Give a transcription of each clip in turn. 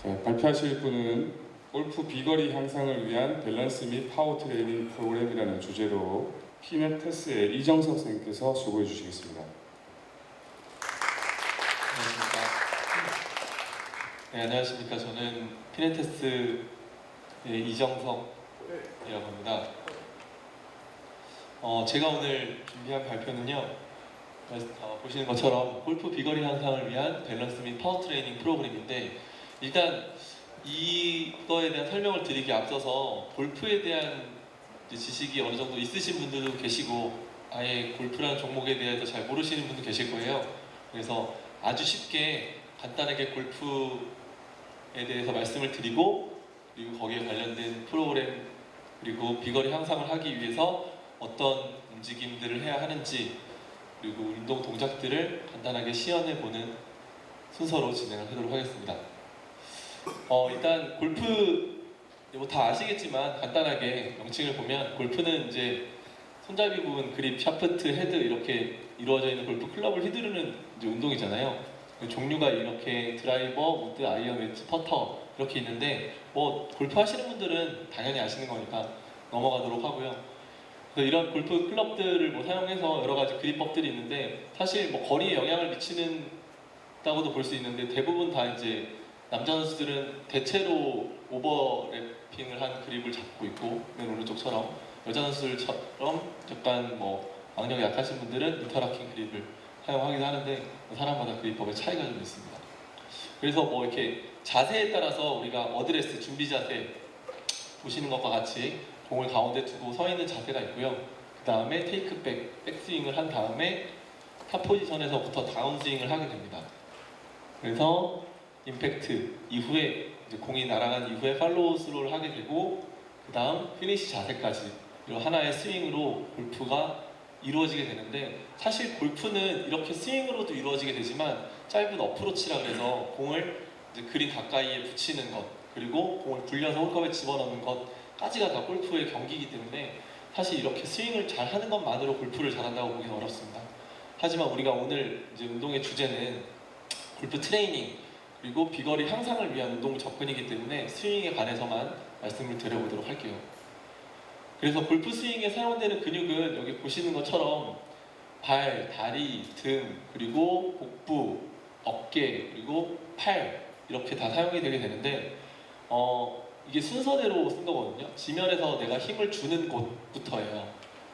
자, 발표하실 분은 골프 비거리 향상을 위한 밸런스 및 파워 트레이닝 프로그램이라는 주제로 피네테스의 이정석 선생님께서 수고해 주시겠습니다. 안녕하십니까. 네, 안녕하십니까. 저는 피네테스의 이정석이라고 합니다. 제가 오늘 준비한 발표는요, 보시는 것처럼 골프 비거리 향상을 위한 밸런스 및 파워 트레이닝 프로그램인데, 일단 이거에 대한 설명을 드리기 앞서서 골프에 대한 지식이 어느 정도 있으신 분들도 계시고 아예 골프라는 종목에 대해서 잘 모르시는 분도 계실 거예요. 그래서 아주 쉽게 간단하게 골프에 대해서 말씀을 드리고, 그리고 거기에 관련된 프로그램, 그리고 비거리 향상을 하기 위해서 어떤 움직임들을 해야 하는지, 그리고 운동 동작들을 간단하게 시연해보는 순서로 진행을 하도록 하겠습니다. 일단 골프 뭐 다 아시겠지만 간단하게 명칭을 보면, 골프는 이제 손잡이 부분, 그립, 샤프트, 헤드 이렇게 이루어져 있는 골프 클럽을 휘두르는 이제 운동이잖아요. 종류가 이렇게 드라이버, 우드, 아이언, 웨지, 퍼터 이렇게 있는데, 뭐 골프 하시는 분들은 당연히 아시는 거니까 넘어가도록 하고요. 그래서 이런 골프 클럽들을 뭐 사용해서 여러 가지 그립법들이 있는데, 사실 뭐 거리에 영향을 미치는다고도 볼 수 있는데, 대부분 다 이제 남자 선수들은 대체로 오버래핑을 한 그립을 잡고 있고, 맨 오른쪽처럼 여자 선수들처럼 약간 뭐 악력이 약하신 분들은 인터라킹 그립을 사용하기도 하는데, 사람마다 그립법의 차이가 좀 있습니다. 그래서 뭐 이렇게 자세에 따라서 우리가 어드레스, 준비 자세 보시는 것과 같이 공을 가운데 두고 서 있는 자세가 있고요. 그 다음에 테이크백, 백스윙을 한 다음에 탑 포지션에서부터 다운스윙을 하게 됩니다. 그래서 임팩트 이후에 이제 공이 날아간 이후에 팔로우 스로를 하게 되고, 그 다음 피니시 자세까지 이런 하나의 스윙으로 골프가 이루어지게 되는데, 사실 골프는 이렇게 스윙으로도 이루어지게 되지만 짧은 어프로치라 그래서 공을 이제 그린 가까이에 붙이는 것, 그리고 공을 굴려서 홀컵에 집어넣는 것까지가 다 골프의 경기이기 때문에 사실 이렇게 스윙을 잘 하는 것만으로 골프를 잘한다고 보기는 어렵습니다. 하지만 우리가 오늘 이제 운동의 주제는 골프 트레이닝 그리고 비거리 향상을 위한 운동 접근이기 때문에 스윙에 관해서만 말씀을 드려보도록 할게요. 그래서 골프 스윙에 사용되는 근육은 여기 보시는 것처럼 발, 다리, 등, 그리고 복부, 어깨, 그리고 팔 이렇게 다 사용이 되게 되는데, 이게 순서대로 쓴 거거든요. 지면에서 내가 힘을 주는 곳부터예요.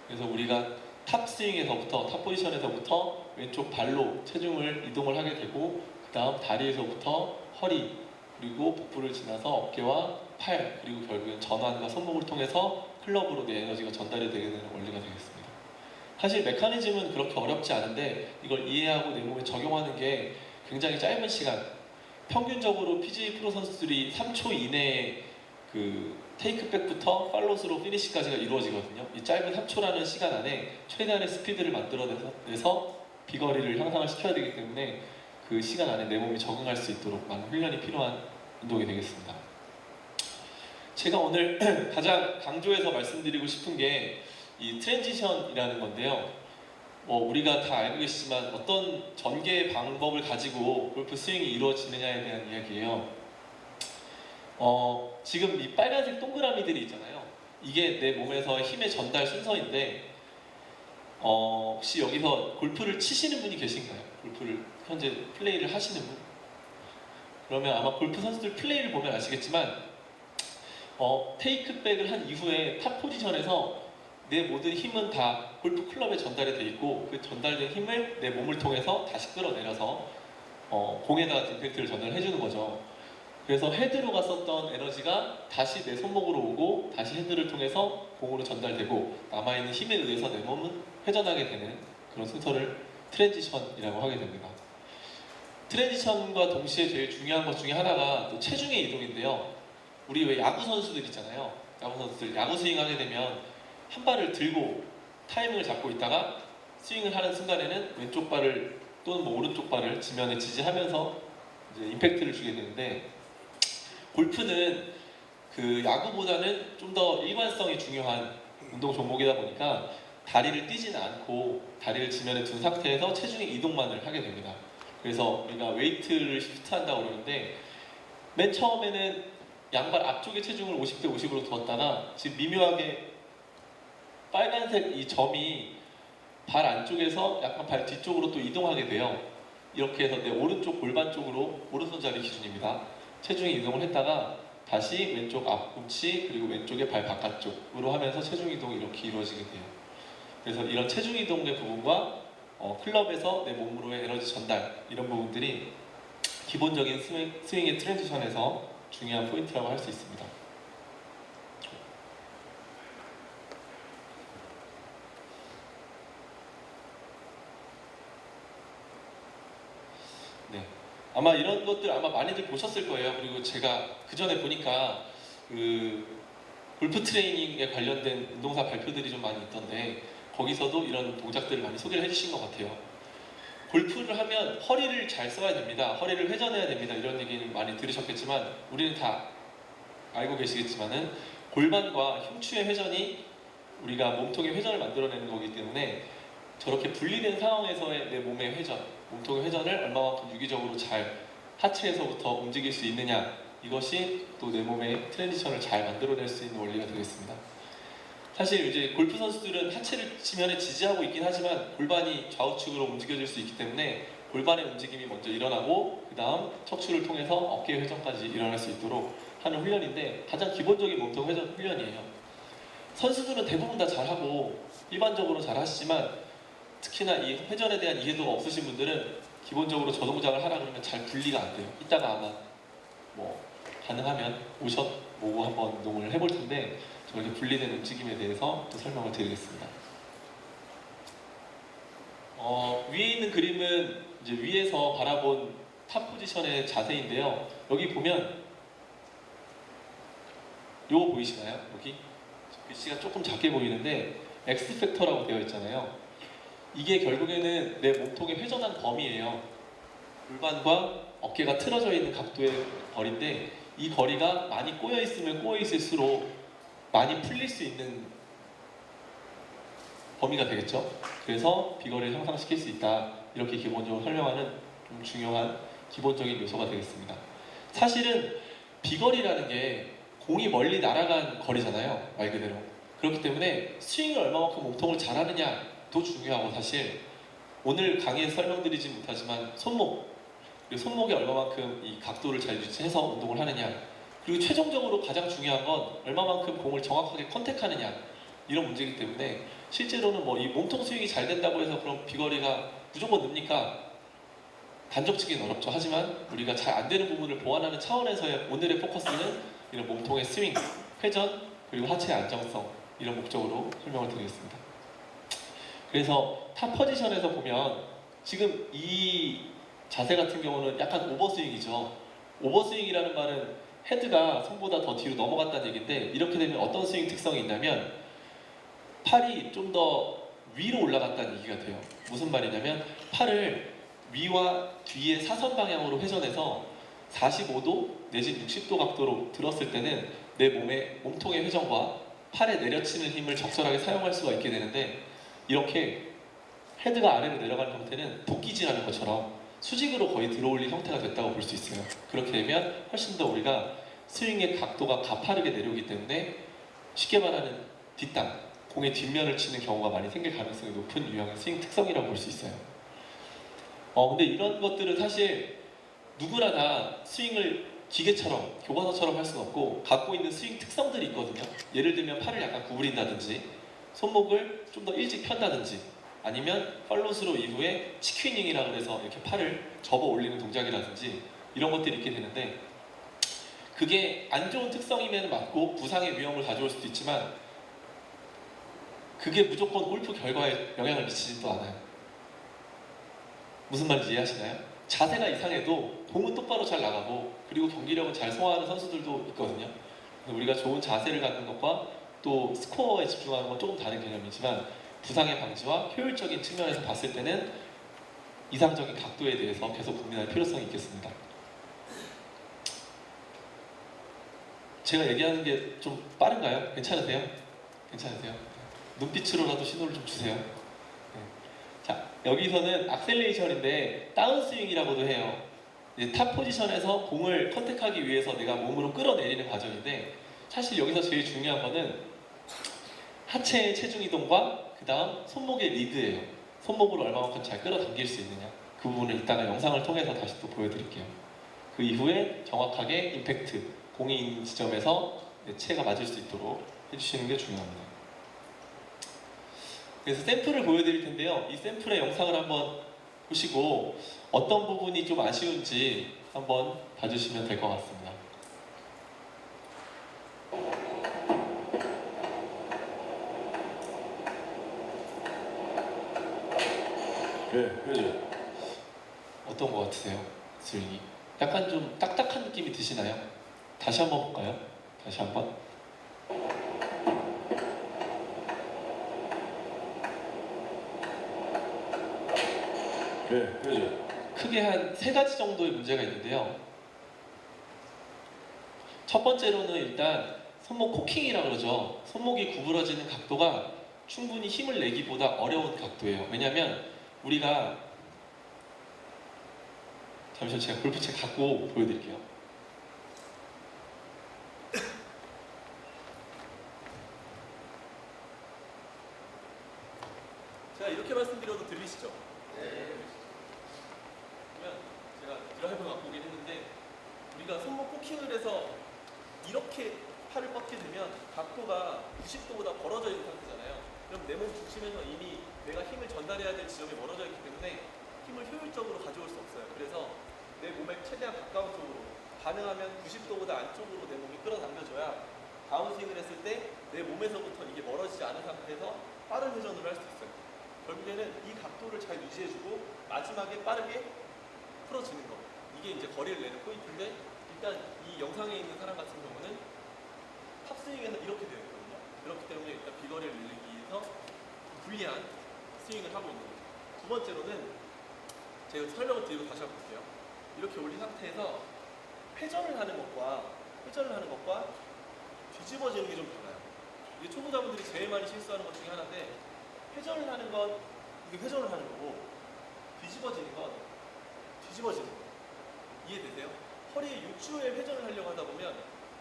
그래서 우리가 탑 스윙에서부터, 탑 포지션에서부터 왼쪽 발로 체중을 이동을 하게 되고, 그 다음 다리에서부터 허리, 그리고 복부를 지나서 어깨와 팔, 그리고 결국엔 전완과 손목을 통해서 클럽으로 내 에너지가 전달이 되게 되는 원리가 되겠습니다. 사실 메커니즘은 그렇게 어렵지 않은데, 이걸 이해하고 내 몸에 적용하는 게 굉장히 짧은 시간, 평균적으로 PGA 프로 선수들이 3초 이내에 그 테이크백부터 팔로스로 피니시까지가 이루어지거든요. 이 짧은 3초라는 시간 안에 최대한의 스피드를 만들어내서 비거리를 향상을 시켜야 되기 때문에 그 시간 안에 내 몸이 적응할 수 있도록 많은 훈련이 필요한 운동이 되겠습니다. 제가 오늘 가장 강조해서 말씀드리고 싶은 게 이 트랜지션이라는 건데요. 뭐 우리가 다 알고 계시지만 어떤 전개 방법을 가지고 골프 스윙이 이루어지느냐에 대한 이야기예요. 지금 이 빨간색 동그라미들이 있잖아요. 이게 내 몸에서 힘의 전달 순서인데, 혹시 여기서 골프를 치시는 분이 계신가요? 골프를 현재 플레이를 하시는 분? 그러면 아마 골프 선수들 플레이를 보면 아시겠지만, 테이크백을 한 이후에 탑 포지션에서 내 모든 힘은 다 골프 클럽에 전달이 돼 있고, 그 전달된 힘을 내 몸을 통해서 다시 끌어내려서 공에다가 임팩트를 전달해 주는 거죠. 그래서 헤드로 갔었던 에너지가 다시 내 손목으로 오고, 다시 헤드를 통해서 공으로 전달되고, 남아있는 힘에 의해서 내 몸은 회전하게 되는 그런 순서를 트랜지션이라고 하게 됩니다. 트랜지션과 동시에 제일 중요한 것 중에 하나가 또 체중의 이동인데요. 우리 왜 야구 선수들 있잖아요. 야구 선수들 야구 스윙 하게 되면 한 발을 들고 타이밍을 잡고 있다가 스윙을 하는 순간에는 왼쪽 발을 또는 뭐 오른쪽 발을 지면에 지지하면서 이제 임팩트를 주게 되는데, 골프는 그 야구보다는 좀 더 일관성이 중요한 운동 종목이다 보니까 다리를 띄지는 않고 다리를 지면에 둔 상태에서 체중의 이동만을 하게 됩니다. 그래서 우리가 웨이트를 시프트한다고 그러는데, 맨 처음에는 양발 앞쪽에 체중을 50대 50으로 두었다가 지금 미묘하게 빨간색 이 점이 발 안쪽에서 약간 발 뒤쪽으로 또 이동하게 돼요. 이렇게 해서 내 오른쪽 골반 쪽으로 오른손잡이 기준입니다. 체중이 이동을 했다가 다시 왼쪽 앞꿈치 그리고 왼쪽의 발 바깥쪽으로 하면서 체중 이동이 이렇게 이루어지게 돼요. 그래서 이런 체중 이동의 부분과 클럽에서 내 몸으로의 에너지 전달 이런 부분들이 기본적인 스윙의 트랜지션에서 중요한 포인트라고 할 수 있습니다. 네, 아마 이런 것들 아마 많이들 보셨을 거예요. 그리고 제가 그 전에 보니까 그 골프 트레이닝에 관련된 운동사 발표들이 좀 많이 있던데 거기서도 이런 동작들을 많이 소개를 해주신 것 같아요. 골프를 하면 허리를 잘 써야 됩니다. 허리를 회전해야 됩니다. 이런 얘기는 많이 들으셨겠지만 우리는 다 알고 계시겠지만은 골반과 흉추의 회전이 우리가 몸통의 회전을 만들어내는 거기 때문에 저렇게 분리된 상황에서의 내 몸의 회전, 몸통의 회전을 얼마만큼 유기적으로 잘 하체에서부터 움직일 수 있느냐 이것이 또 내 몸의 트랜지션을 잘 만들어낼 수 있는 원리가 되겠습니다. 사실 이제 골프 선수들은 하체를 지면에 지지하고 있긴 하지만 골반이 좌우측으로 움직여질 수 있기 때문에 골반의 움직임이 먼저 일어나고 그 다음 척추를 통해서 어깨 회전까지 일어날 수 있도록 하는 훈련인데 가장 기본적인 몸통 회전 훈련이에요. 선수들은 대부분 다 잘하고 일반적으로 잘하시지만 특히나 이 회전에 대한 이해도가 없으신 분들은 기본적으로 저 동작을 하라 그러면 잘 분리가 안 돼요. 이따가 아마 뭐 가능하면 오셔보고 한번 운동을 해볼 텐데 저렇게 분리된 움직임에 대해서 또 설명을 드리겠습니다. 위에 있는 그림은 이제 위에서 바라본 탑 포지션의 자세인데요. 여기 보면 요거 보이시나요? 여기 글씨가 조금 작게 보이는데 X 팩터라고 되어 있잖아요. 이게 결국에는 내 몸통의 회전한 범위예요. 골반과 어깨가 틀어져 있는 각도의 거리인데 이 거리가 많이 꼬여 있으면 꼬여 있을수록 많이 풀릴 수 있는 범위가 되겠죠. 그래서 비거리를 향상시킬 수 있다. 이렇게 기본적으로 설명하는 좀 중요한 기본적인 요소가 되겠습니다. 사실은 비거리라는 게 공이 멀리 날아간 거리잖아요. 말 그대로. 그렇기 때문에 스윙을 얼마만큼 몸통을 잘하느냐도 중요하고 사실 오늘 강의에서 설명드리지 못하지만 손목 그리고 손목이 얼마만큼 이 각도를 잘 유지해서 운동을 하느냐 그리고 최종적으로 가장 중요한 건 얼마만큼 공을 정확하게 컨택하느냐 이런 문제이기 때문에 실제로는 뭐 이 몸통 스윙이 잘 된다고 해서 그럼 비거리가 무조건 늡니까? 단정짓기는 어렵죠. 하지만 우리가 잘 안 되는 부분을 보완하는 차원에서의 오늘의 포커스는 이런 몸통의 스윙, 회전, 그리고 하체의 안정성 이런 목적으로 설명을 드리겠습니다. 그래서 탑 포지션에서 보면 지금 이 자세 같은 경우는 약간 오버스윙이죠. 오버스윙이라는 말은 헤드가 손보다 더 뒤로 넘어갔다는 얘기인데 이렇게 되면 어떤 스윙 특성이 있냐면 팔이 좀 더 위로 올라갔다는 얘기가 돼요. 무슨 말이냐면 팔을 위와 뒤의 사선 방향으로 회전해서 45도 내지 60도 각도로 들었을 때는 내 몸의 몸통의 회전과 팔에 내려치는 힘을 적절하게 사용할 수가 있게 되는데 이렇게 헤드가 아래로 내려가는 형태는 도끼질하는 것처럼 수직으로 거의 들어올린 형태가 됐다고 볼 수 있어요. 그렇게 되면 훨씬 더 우리가 스윙의 각도가 가파르게 내려오기 때문에 쉽게 말하는 뒷땅, 공의 뒷면을 치는 경우가 많이 생길 가능성이 높은 유형의 스윙 특성이라고 볼 수 있어요. 근데 이런 것들은 사실 누구나 다 스윙을 기계처럼, 교과서처럼 할 수는 없고 갖고 있는 스윙 특성들이 있거든요. 예를 들면 팔을 약간 구부린다든지 손목을 좀 더 일찍 편다든지 아니면 팔로스로 이후에 치퀴닝이라 그래서 이렇게 팔을 접어 올리는 동작이라든지 이런 것들이 있게 되는데 그게 안 좋은 특성이면 맞고 부상의 위험을 가져올 수도 있지만 그게 무조건 골프 결과에 영향을 미치지도 않아요. 무슨 말인지 이해하시나요? 자세가 이상해도 공은 똑바로 잘 나가고 그리고 경기력은 잘 소화하는 선수들도 있거든요. 우리가 좋은 자세를 갖는 것과 또 스코어에 집중하는 건 조금 다른 개념이지만 부상의 방지와 효율적인 측면에서 봤을 때는 이상적인 각도에 대해서 계속 고민할 필요성이 있겠습니다. 제가 얘기하는 게 좀 빠른가요? 괜찮으세요? 괜찮으세요? 눈빛으로라도 신호를 좀 주세요. 네. 자, 여기서는 악셀레이션인데 다운스윙이라고도 해요. 이제 탑 포지션에서 공을 컨택하기 위해서 내가 몸으로 끌어내리는 과정인데 사실 여기서 제일 중요한 거는 하체의 체중 이동과 그 다음 손목의 리드예요. 손목으로 얼마만큼 잘 끌어당길 수 있느냐. 그 부분을 이따가 영상을 통해서 다시 또 보여드릴게요. 그 이후에 정확하게 임팩트, 공이 있는 지점에서 내 체가 맞을 수 있도록 해주시는 게 중요합니다. 그래서 샘플을 보여드릴 텐데요. 이 샘플의 영상을 한번 보시고 어떤 부분이 좀 아쉬운지 한번 봐주시면 될 것 같습니다. 네, 그죠. 어떤 것 같으세요? 스윙이 약간 좀 딱딱한 느낌이 드시나요? 다시 한번 볼까요? 다시 한번. 네, 그죠. 크게 한 3가지 정도의 문제가 있는데요. 첫 번째로는 일단 손목 코킹이라고 그러죠. 손목이 구부러지는 각도가 충분히 힘을 내기보다 어려운 각도예요. 왜냐하면 우리가 잠시만 제가 골프채 갖고 보여드릴게요. 제가 이렇게 말씀드려도 들리시죠? 네. 그러면 제가 드라이버 갖고 오긴 했는데 우리가 손목 코킹을 해서 이렇게 팔을 뻗게 되면 각도가 90도보다 벌어져 있는 상태잖아요. 그럼 내 몸 중심에서 이미 내가 힘을 전달해야 될 지점이 멀어져 있기 때문에 힘을 효율적으로 가져올 수 없어요. 그래서 내 몸에 최대한 가까운 쪽으로, 가능하면 90도보다 안쪽으로 내 몸이 끌어당겨줘야 다운스윙을 했을 때 내 몸에서부터 이게 멀어지지 않은 상태에서 빠른 회전을 할 수 있어요. 결국에는 이 각도를 잘 유지해주고 마지막에 빠르게 풀어지는 거, 이게 이제 거리를 내는 포인트인데, 일단 이 영상에 있는 사람 같은 경우는 탑스윙에서 이렇게 되어 있거든요. 그렇기 때문에 일단 비거리를 늘리기 위해서 불리한 스윙을 하고 있는 거죠. 두 번째로는 제가 설명을 드리고 다시 한번 볼게요. 이렇게 올린 상태에서 회전을 하는 것과 뒤집어지는 게 좀 달라요. 이게 초보자분들이 제일 많이 실수하는 것 중에 하나인데, 회전을 하는 건 이게 회전을 하는 거고, 뒤집어지는 건 뒤집어지는 거. 이해되세요? 허리 요추에 회전을 하려고 하다 보면,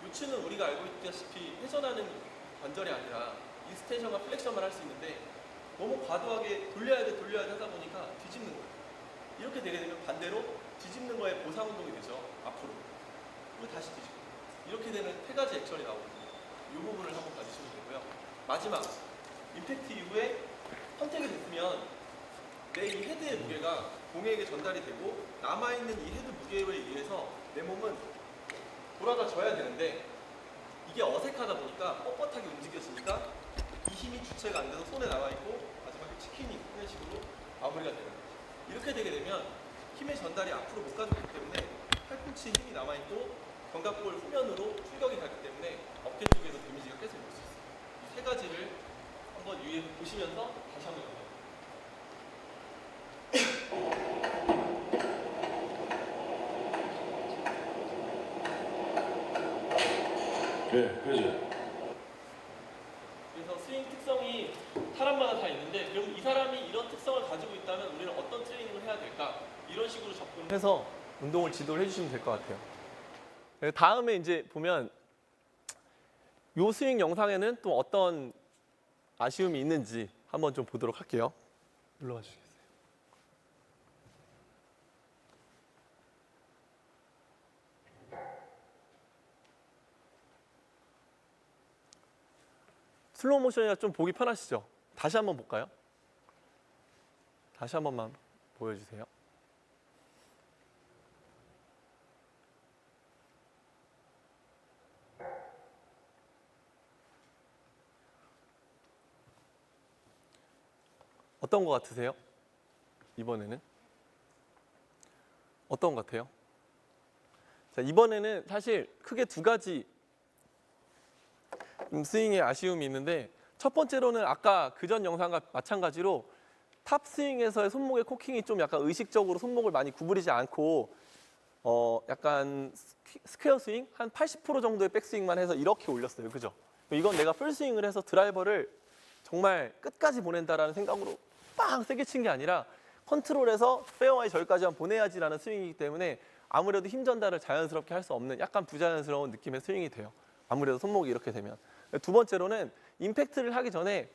요추는 우리가 알고 있다시피 회전하는 관절이 아니라 익스텐션과 플렉션만 할 수 있는데, 너무 과도하게 돌려야 돼 하다 보니까 뒤집는 거예요. 이렇게 되게 되면 반대로 뒤집는 거에 보상 운동이 되죠. 앞으로. 그리고 다시 뒤집고. 이렇게 되면 3가지 액션이 나오거든요. 이 부분을 한번 봐주시면 되고요. 마지막, 임팩트 이후에 컨택이 됐으면 내 이 헤드의 무게가 공에게 전달이 되고, 남아있는 이 헤드 무게에 의해서 내 몸은 돌아가져야 되는데, 이게 어색하다 보니까 뻣뻣하게 움직여지니까 이 힘이 주체가 안 돼서 손에 남아있고 마지막에 치킨이 이런 식으로 마무리가 되는 거죠. 이렇게 되게 되면 힘의 전달이 앞으로 못 가기 때문에 팔꿈치에 힘이 남아있고 견갑골 후면으로 충격이 가기 때문에 어깨 쪽에서 데미지가 계속 올 수 있어요. 이 3가지를 한번 위에 보시면서 다시 한번 해봐요. 네, 그죠. 그래서 스윙 특성이 사람마다 다 있는데, 그럼 이 사람이 이런 특성을 가지고 있다면 우리는 어떤 트레이닝을 해야 될까? 이런 식으로 접근해서 운동을 지도를 해주시면 될 것 같아요. 다음에 이제 보면 요 스윙 영상에는 또 어떤 아쉬움이 있는지 한번 좀 보도록 할게요. 올라와 주시겠어요? 슬로우 모션이라 좀 보기 편하시죠? 다시 한번 볼까요? 다시 한 번만 보여주세요. 어떤 것 같으세요? 이번에는? 어떤 것 같아요? 자, 이번에는 사실 크게 2가지 스윙에 아쉬움이 있는데, 첫 번째로는 아까 그전 영상과 마찬가지로 탑 스윙에서의 손목의 코킹이 좀 약간 의식적으로 손목을 많이 구부리지 않고 약간 스퀘어 스윙 한 80% 정도의 백스윙만 해서 이렇게 올렸어요. 그죠? 이건 내가 풀 스윙을 해서 드라이버를 정말 끝까지 보낸다라는 생각으로 빵 세게 친 게 아니라 컨트롤해서 페어와이 저기까지만 보내야지라는 스윙이기 때문에 아무래도 힘 전달을 자연스럽게 할 수 없는 약간 부자연스러운 느낌의 스윙이 돼요. 아무래도 손목이 이렇게 되면. 두 번째로는 임팩트를 하기 전에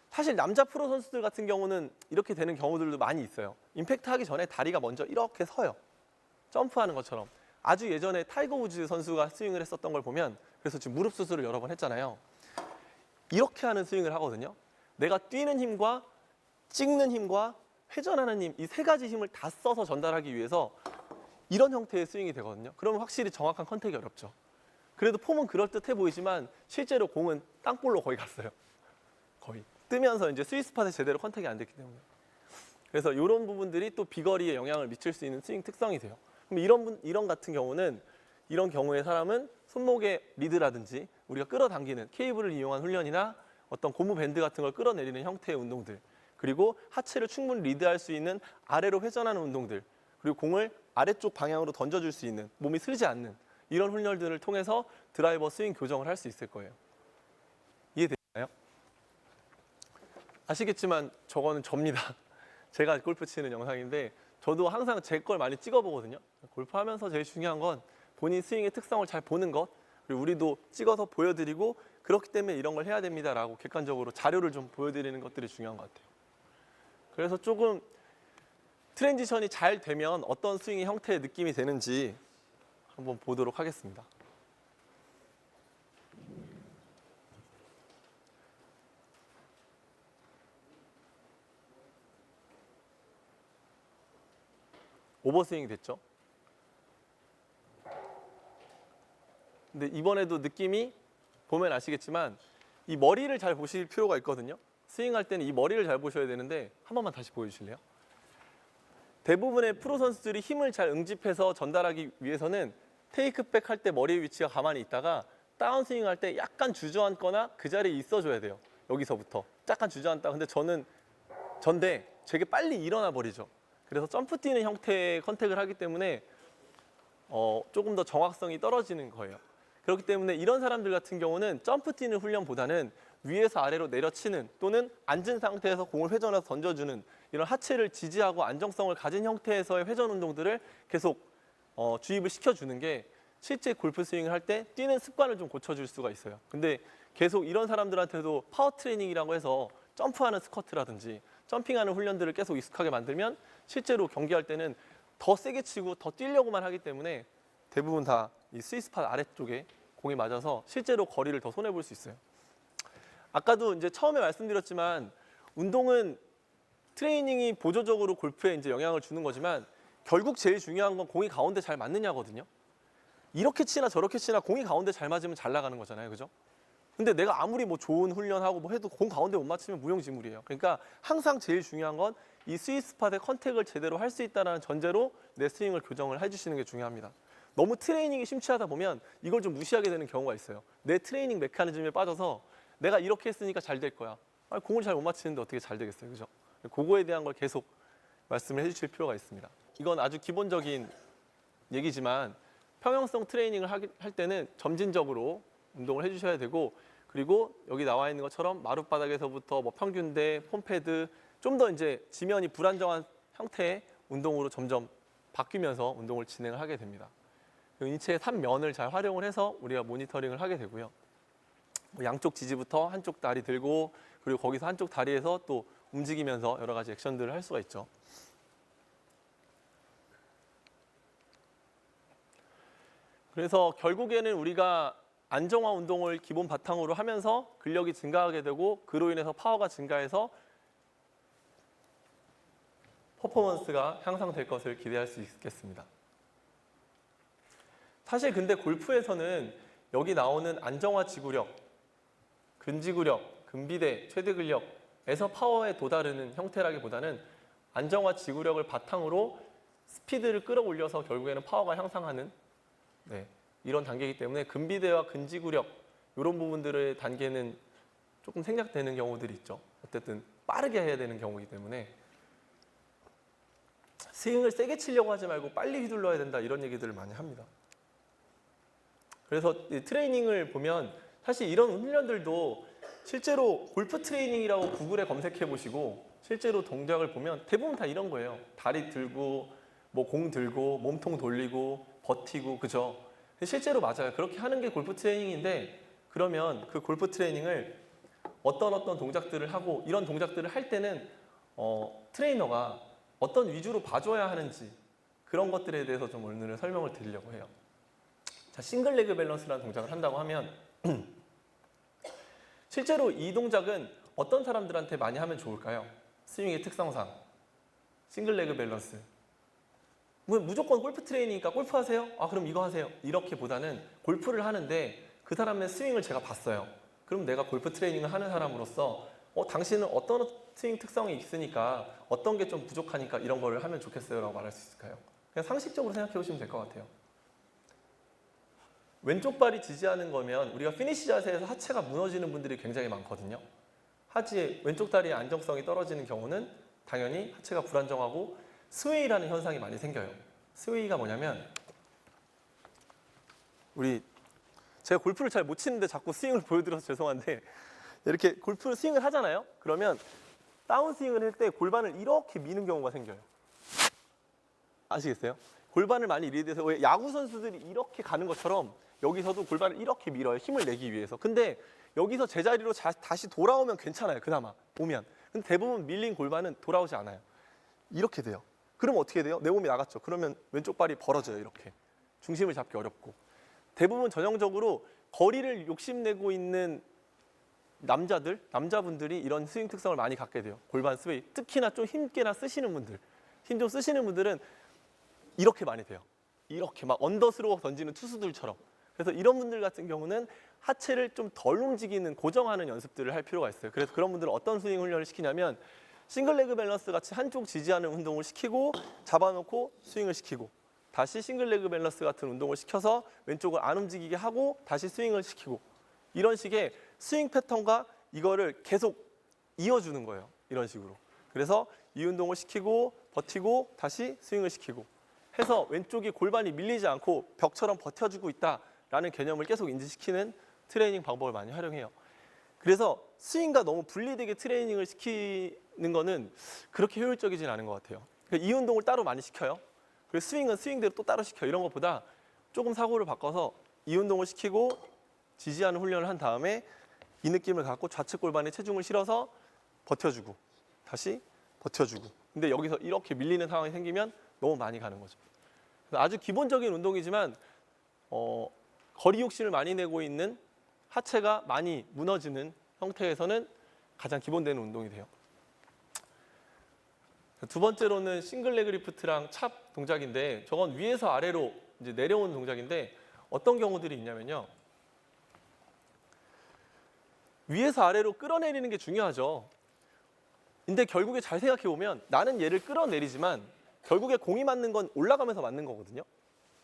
사실 남자 프로 선수들 같은 경우는 이렇게 되는 경우들도 많이 있어요. 임팩트 하기 전에 다리가 먼저 이렇게 서요. 점프하는 것처럼. 아주 예전에 타이거 우즈 선수가 스윙을 했었던 걸 보면, 그래서 지금 무릎 수술을 여러 번 했잖아요. 이렇게 하는 스윙을 하거든요. 내가 뛰는 힘과 찍는 힘과 회전하는 힘, 이 세 가지 힘을 다 써서 전달하기 위해서 이런 형태의 스윙이 되거든요. 그러면 확실히 정확한 컨택이 어렵죠. 그래도 폼은 그럴듯해 보이지만 실제로 공은 땅볼로 거의 갔어요. 거의. 뜨면서 이제 스위스팟에 제대로 컨택이 안 됐기 때문에. 그래서 이런 부분들이 또 비거리에 영향을 미칠 수 있는 스윙 특성이 돼요. 그럼 이런 같은 경우는, 이런 경우에 사람은 손목의 리드라든지 우리가 끌어당기는 케이블을 이용한 훈련이나 어떤 고무 밴드 같은 걸 끌어내리는 형태의 운동들, 그리고 하체를 충분히 리드할 수 있는 아래로 회전하는 운동들, 그리고 공을 아래쪽 방향으로 던져줄 수 있는, 몸이 쓰지 않는 이런 훈련들을 통해서 드라이버 스윙 교정을 할 수 있을 거예요. 이해되나요? 아시겠지만 저거는 접니다. 제가 골프 치는 영상인데 저도 항상 제 걸 많이 찍어보거든요. 골프하면서 제일 중요한 건 본인 스윙의 특성을 잘 보는 것, 그리고 우리도 찍어서 보여드리고 그렇기 때문에 이런 걸 해야 됩니다라고 객관적으로 자료를 좀 보여드리는 것들이 중요한 것 같아요. 그래서 조금 트랜지션이 잘 되면 어떤 스윙의 형태의 느낌이 되는지 한번 보도록 하겠습니다. 오버스윙이 됐죠. 근데 이번에도 느낌이 보면 아시겠지만 이 머리를 잘 보실 필요가 있거든요. 스윙할 때는 이 머리를 잘 보셔야 되는데 한 번만 다시 보여주실래요? 대부분의 프로 선수들이 힘을 잘 응집해서 전달하기 위해서는 테이크백 할 때 머리의 위치가 가만히 있다가 다운스윙 할 때 약간 주저앉거나 그 자리에 있어줘야 돼요. 여기서부터 약간 주저앉다. 근데 저는 전데 되게 빨리 일어나 버리죠. 그래서 점프 뛰는 형태의 컨택을 하기 때문에 조금 더 정확성이 떨어지는 거예요. 그렇기 때문에 이런 사람들 같은 경우는 점프 뛰는 훈련보다는 위에서 아래로 내려치는, 또는 앉은 상태에서 공을 회전해서 던져주는 이런 하체를 지지하고 안정성을 가진 형태에서의 회전 운동들을 계속 주입을 시켜주는 게 실제 골프 스윙을 할 때 뛰는 습관을 좀 고쳐줄 수가 있어요. 근데 계속 이런 사람들한테도 파워 트레이닝이라고 해서 점프하는 스쿼트라든지 점핑하는 훈련들을 계속 익숙하게 만들면 실제로 경기할 때는 더 세게 치고 더 뛰려고만 하기 때문에 대부분 다 이 스위스팟 아래쪽에 공이 맞아서 실제로 거리를 더 손해볼 수 있어요. 아까도 이제 처음에 말씀드렸지만 운동은 트레이닝이 보조적으로 골프에 이제 영향을 주는 거지만 결국 제일 중요한 건 공이 가운데 잘 맞느냐거든요. 이렇게 치나 저렇게 치나 공이 가운데 잘 맞으면 잘 나가는 거잖아요. 그죠? 근데 내가 아무리 뭐 좋은 훈련하고 뭐 해도 공 가운데 못 맞추면 무용지물이에요. 그러니까 항상 제일 중요한 건 이 스위스팟의 컨택을 제대로 할 수 있다는 전제로 내 스윙을 교정을 해주시는 게 중요합니다. 너무 트레이닝이 심취하다 보면 이걸 좀 무시하게 되는 경우가 있어요. 내 트레이닝 메커니즘에 빠져서 내가 이렇게 했으니까 잘 될 거야. 아니, 공을 잘 못 맞히는데 어떻게 잘 되겠어요. 그죠? 그거에 대한 걸 계속 말씀을 해주실 필요가 있습니다. 이건 아주 기본적인 얘기지만 평형성 트레이닝을 할 때는 점진적으로 운동을 해주셔야 되고, 그리고 여기 나와 있는 것처럼 마룻바닥에서부터 뭐 평균대, 폼패드, 좀 더 이제 지면이 불안정한 형태의 운동으로 점점 바뀌면서 운동을 진행을 하게 됩니다. 인체의 3면을 잘 활용을 해서 우리가 모니터링을 하게 되고요. 뭐 양쪽 지지부터 한쪽 다리 들고, 그리고 거기서 한쪽 다리에서 또 움직이면서 여러 가지 액션들을 할 수가 있죠. 그래서 결국에는 우리가 안정화 운동을 기본 바탕으로 하면서 근력이 증가하게 되고, 그로 인해서 파워가 증가해서 퍼포먼스가 향상될 것을 기대할 수 있겠습니다. 사실 근데 골프에서는 여기 나오는 안정화 지구력, 근지구력, 근비대, 최대 근력에서 파워에 도다르는 형태라기보다는 안정화 지구력을 바탕으로 스피드를 끌어올려서 결국에는 파워가 향상하는 이런 단계이기 때문에 근비대와 근지구력 이런 부분들의 단계는 조금 생략되는 경우들이 있죠. 어쨌든 빠르게 해야 되는 경우이기 때문에 스윙을 세게 치려고 하지 말고 빨리 휘둘러야 된다, 이런 얘기들을 많이 합니다. 그래서 이 트레이닝을 보면 사실 이런 훈련들도 실제로 골프 트레이닝이라고 구글에 검색해 보시고 실제로 동작을 보면 대부분 다 이런 거예요. 다리 들고 뭐 공 들고 몸통 돌리고 버티고, 그죠? 실제로 맞아요. 그렇게 하는 게 골프 트레이닝인데, 그러면 그 골프 트레이닝을 어떤 동작들을 하고, 이런 동작들을 할 때는 트레이너가 어떤 위주로 봐줘야 하는지, 그런 것들에 대해서 좀 오늘 설명을 드리려고 해요. 자, 싱글 레그 밸런스라는 동작을 한다고 하면 실제로 이 동작은 어떤 사람들한테 많이 하면 좋을까요? 스윙의 특성상 싱글 레그 밸런스, 무조건 골프 트레이닝이니까 골프 하세요? 아, 그럼 이거 하세요. 이렇게보다는 골프를 하는데 그 사람의 스윙을 제가 봤어요. 그럼 내가 골프 트레이닝을 하는 사람으로서 당신은 어떤 스윙 특성이 있으니까 어떤 게 좀 부족하니까 이런 거를 하면 좋겠어요 라고 말할 수 있을까요? 그냥 상식적으로 생각해 보시면 될 것 같아요. 왼쪽 발이 지지하는 거면 우리가 피니시 자세에서 하체가 무너지는 분들이 굉장히 많거든요. 하지에 왼쪽 다리의 안정성이 떨어지는 경우는 당연히 하체가 불안정하고 스웨이라는 현상이 많이 생겨요. 스웨이가 뭐냐면, 제가 골프를 잘 못 치는데 자꾸 스윙을 보여드려서 죄송한데, 이렇게 골프 스윙을 하잖아요. 그러면 다운 스윙을 할 때 골반을 이렇게 미는 경우가 생겨요. 아시겠어요? 골반을 많이 리드해서, 왜 야구 선수들이 이렇게 가는 것처럼 여기서도 골반을 이렇게 밀어요. 힘을 내기 위해서. 근데 여기서 제자리로 다시 돌아오면 괜찮아요. 그나마 오면. 근데 대부분 밀린 골반은 돌아오지 않아요. 이렇게 돼요. 그러면 어떻게 돼요? 내 몸이 나갔죠. 그러면 왼쪽 발이 벌어져요. 이렇게. 중심을 잡기 어렵고. 대부분 전형적으로 거리를 욕심내고 있는 남자분들이 이런 스윙 특성을 많이 갖게 돼요. 골반 스웨이. 특히나 좀 힘께나 쓰시는 분들. 힘 좀 쓰시는 분들은 이렇게 많이 돼요. 이렇게 막 언더스로 던지는 투수들처럼. 그래서 이런 분들 같은 경우는 하체를 좀 덜 움직이는, 고정하는 연습들을 할 필요가 있어요. 그래서 그런 분들은 어떤 스윙 훈련을 시키냐면 싱글 레그 밸런스 같이 한쪽 지지하는 운동을 시키고 잡아놓고 스윙을 시키고, 다시 싱글 레그 밸런스 같은 운동을 시켜서 왼쪽을 안 움직이게 하고 다시 스윙을 시키고, 이런 식의 스윙 패턴과 이거를 계속 이어주는 거예요. 이런 식으로. 그래서 이 운동을 시키고 버티고 다시 스윙을 시키고 해서 왼쪽이 골반이 밀리지 않고 벽처럼 버텨주고 있다라는 개념을 계속 인지시키는 트레이닝 방법을 많이 활용해요. 그래서 스윙과 너무 분리되게 트레이닝을 시키는 거는 그렇게 효율적이진 않은 것 같아요. 그러니까 이 운동을 따로 많이 시켜요. 그리고 스윙은 스윙대로 또 따로 시켜요. 이런 것보다 조금 사고를 바꿔서 이 운동을 시키고 지지하는 훈련을 한 다음에 이 느낌을 갖고 좌측 골반에 체중을 실어서 버텨주고 다시 버텨주고. 근데 여기서 이렇게 밀리는 상황이 생기면 너무 많이 가는 거죠. 아주 기본적인 운동이지만 거리 욕심을 많이 내고 있는 하체가 많이 무너지는 형태에서는 가장 기본되는 운동이 돼요. 두 번째로는 싱글 레그 리프트랑 찹 동작인데, 저건 위에서 아래로 이제 내려오는 동작인데 어떤 경우들이 있냐면요. 위에서 아래로 끌어내리는 게 중요하죠. 근데 결국에 잘 생각해 보면 나는 얘를 끌어내리지만 결국에 공이 맞는 건 올라가면서 맞는 거거든요.